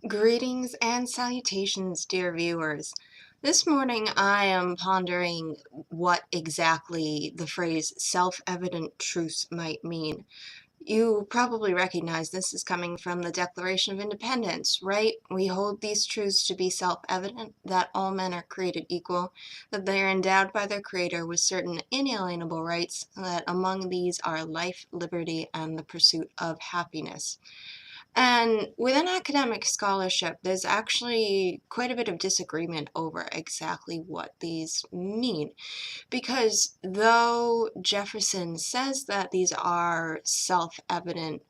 Greetings and salutations, dear viewers. This morning I am pondering what exactly the phrase self-evident truths might mean. You probably recognize this is coming from the Declaration of Independence, right? We hold these truths to be self-evident, that all men are created equal, that they are endowed by their Creator with certain inalienable rights, that among these are life, liberty, and the pursuit of happiness. And within academic scholarship, there's actually quite a bit of disagreement over exactly what these mean. Because though Jefferson says that these are self-evident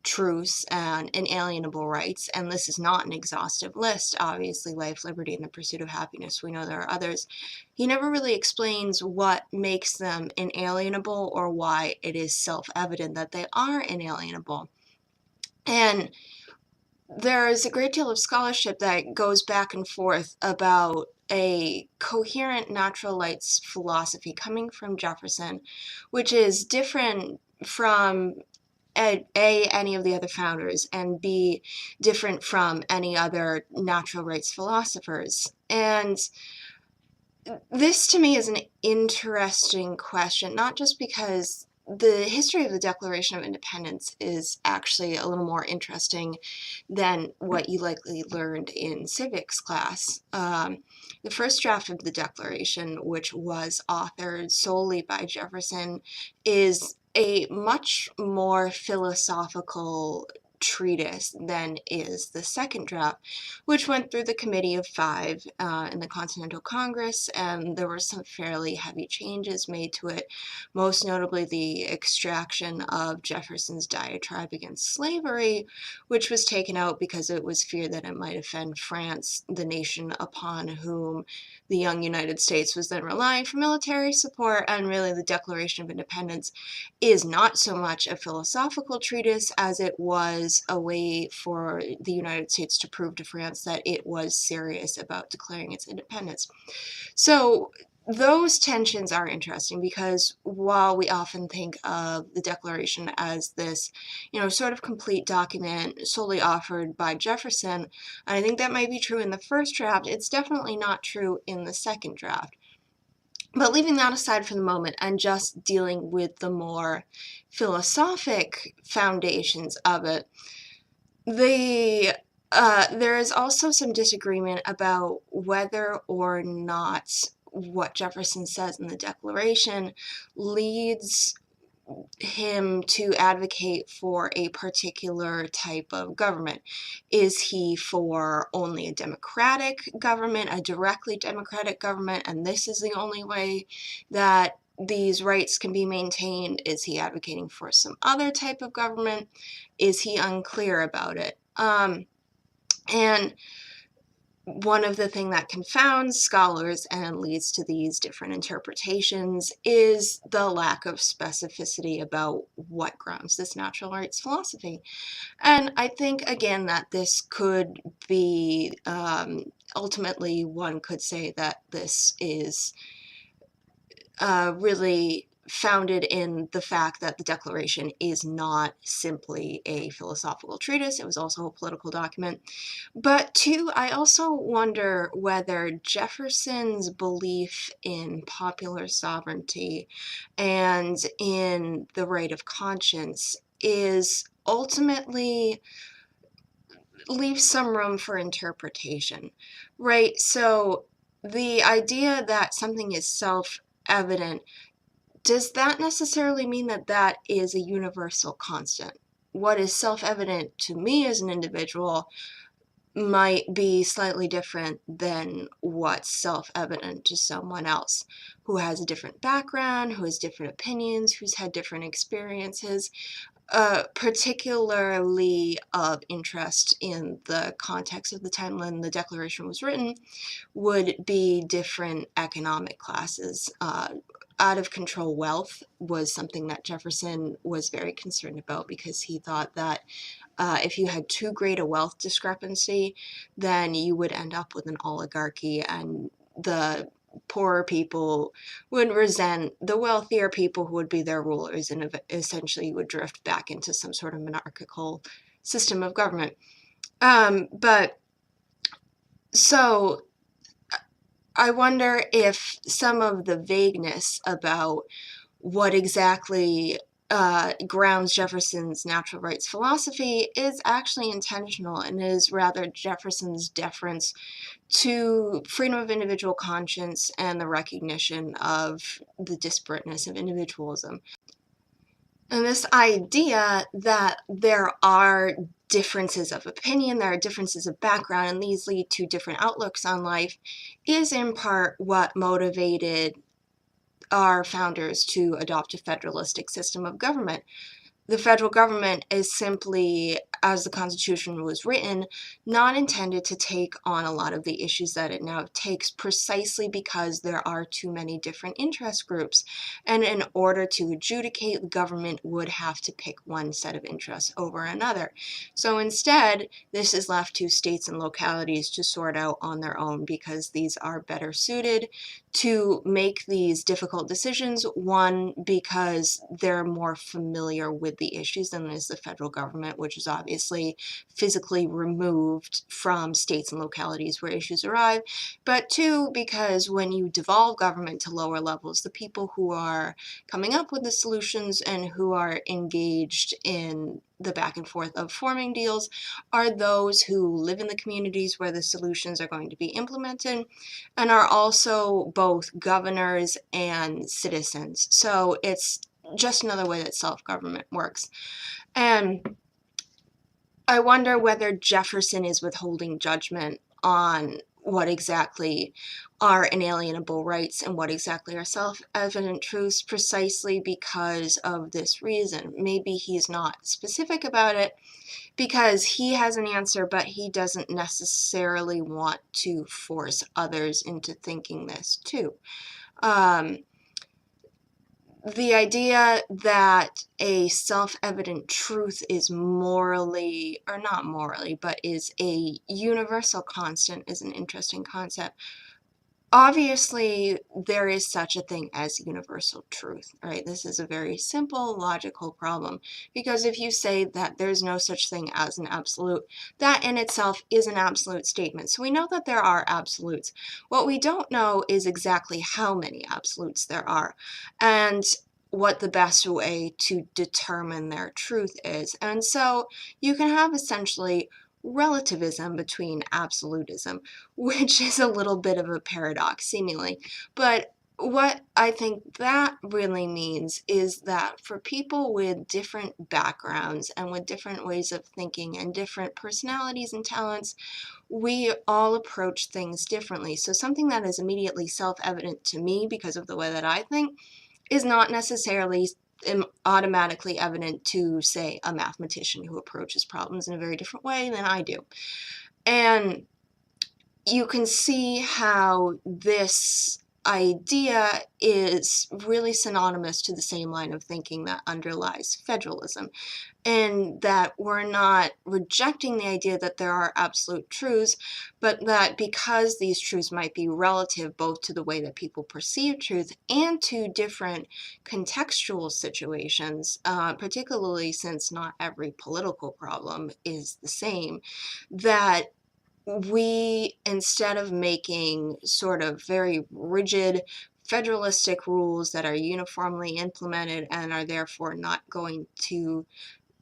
truths and inalienable rights, and this is not an exhaustive list, obviously life, liberty, and the pursuit of happiness, we know there are others, he never really explains what makes them inalienable or why it is self-evident that they are inalienable. And there is a great deal of scholarship that goes back and forth about a coherent natural rights philosophy coming from Jefferson, which is different from any of the other founders, and B, different from any other natural rights philosophers. And this to me is an interesting question, not just because the history of the Declaration of Independence is actually a little more interesting than what you likely learned in civics class. The first draft of the Declaration, which was authored solely by Jefferson, is a much more philosophical treatise than is the second draft, which went through the Committee of Five in the Continental Congress, and there were some fairly heavy changes made to it, most notably the extraction of Jefferson's diatribe against slavery, which was taken out because it was feared that it might offend France, the nation upon whom the young United States was then relying for military support. And really the Declaration of Independence is not so much a philosophical treatise as it was a way for the United States to prove to France that it was serious about declaring its independence. So those tensions are interesting because while we often think of the Declaration as this, sort of complete document solely offered by Jefferson, and I think that might be true in the first draft, it's definitely not true in the second draft. But leaving that aside for the moment and just dealing with the more philosophic foundations of it, there is also some disagreement about whether or not what Jefferson says in the Declaration leads him to advocate for a particular type of government. Is he for only a democratic government, a directly democratic government, and this is the only way that these rights can be maintained? Is he advocating for some other type of government? Is he unclear about it? And one of the things that confounds scholars and leads to these different interpretations is the lack of specificity about what grounds this natural rights philosophy. And I think, again, that this could be, ultimately, one could say that this is really founded in the fact that the Declaration is not simply a philosophical treatise, it was also a political document. But two, I also wonder whether Jefferson's belief in popular sovereignty and in the right of conscience is ultimately leaves some room for interpretation, right? So the idea that something is self-evident, does that necessarily mean that that is a universal constant? What is self-evident to me as an individual might be slightly different than what's self-evident to someone else who has a different background, who has different opinions, who's had different experiences, particularly of interest in the context of the time when the Declaration was written, would be different economic classes. Out of control wealth was something that Jefferson was very concerned about because he thought that if you had too great a wealth discrepancy, then you would end up with an oligarchy, and the poorer people would resent the wealthier people who would be their rulers, and essentially you would drift back into some sort of monarchical system of government. But So I wonder if some of the vagueness about what exactly grounds Jefferson's natural rights philosophy is actually intentional and is rather Jefferson's deference to freedom of individual conscience and the recognition of the disparateness of individualism. And this idea that there are differences of opinion, there are differences of background, and these lead to different outlooks on life is in part what motivated our founders to adopt a federalistic system of government. The federal government is simply, as the Constitution was written, not intended to take on a lot of the issues that it now takes, precisely because there are too many different interest groups. And in order to adjudicate, the government would have to pick one set of interests over another. So instead, this is left to states and localities to sort out on their own, because these are better suited to make these difficult decisions. One, because they're more familiar with the issues than is the federal government, which is obviously physically removed from states and localities where issues arrive. But two, because when you devolve government to lower levels, the people who are coming up with the solutions and who are engaged in the back and forth of forming deals are those who live in the communities where the solutions are going to be implemented, and are also both governors and citizens. So it's just another way that self-government works. And I wonder whether Jefferson is withholding judgment on what exactly are inalienable rights and what exactly are self-evident truths, precisely because of this reason. Maybe he's not specific about it because he has an answer, but he doesn't necessarily want to force others into thinking this too. The idea that a self-evident truth is morally, or not morally, but is a universal constant is an interesting concept. Obviously, there is such a thing as universal truth, right? This is a very simple, logical problem, because if you say that there's no such thing as an absolute, that in itself is an absolute statement. So we know that there are absolutes. What we don't know is exactly how many absolutes there are, and what the best way to determine their truth is. And so you can have essentially relativism between absolutism, which is a little bit of a paradox, seemingly. But what I think that really means is that for people with different backgrounds and with different ways of thinking and different personalities and talents, we all approach things differently. So something that is immediately self-evident to me because of the way that I think is not necessarily automatically evident to, say, a mathematician who approaches problems in a very different way than I do. And you can see how this idea is really synonymous to the same line of thinking that underlies federalism, and that we're not rejecting the idea that there are absolute truths, but that because these truths might be relative both to the way that people perceive truth and to different contextual situations, particularly since not every political problem is the same, that we, instead of making sort of very rigid federalistic rules that are uniformly implemented and are therefore not going to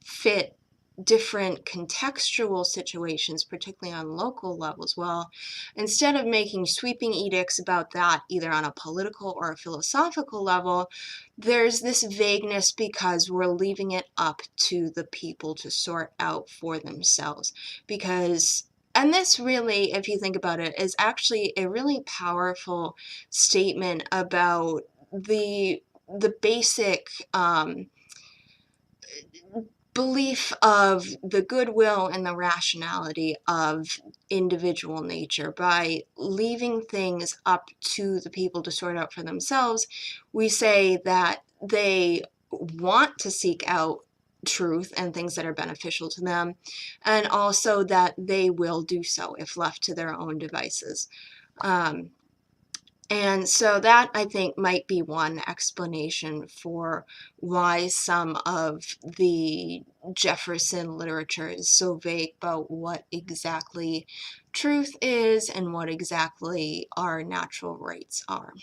fit different contextual situations, particularly on local levels, well, instead of making sweeping edicts about that, either on a political or a philosophical level, there's this vagueness because we're leaving it up to the people to sort out for themselves. And this really, if you think about it, is actually a really powerful statement about the basic belief of the goodwill and the rationality of individual nature. By leaving things up to the people to sort out for themselves, we say that they want to seek out truth and things that are beneficial to them, and also that they will do so if left to their own devices. And so that, I think, might be one explanation for why some of the Jefferson literature is so vague about what exactly truth is and what exactly our natural rights are.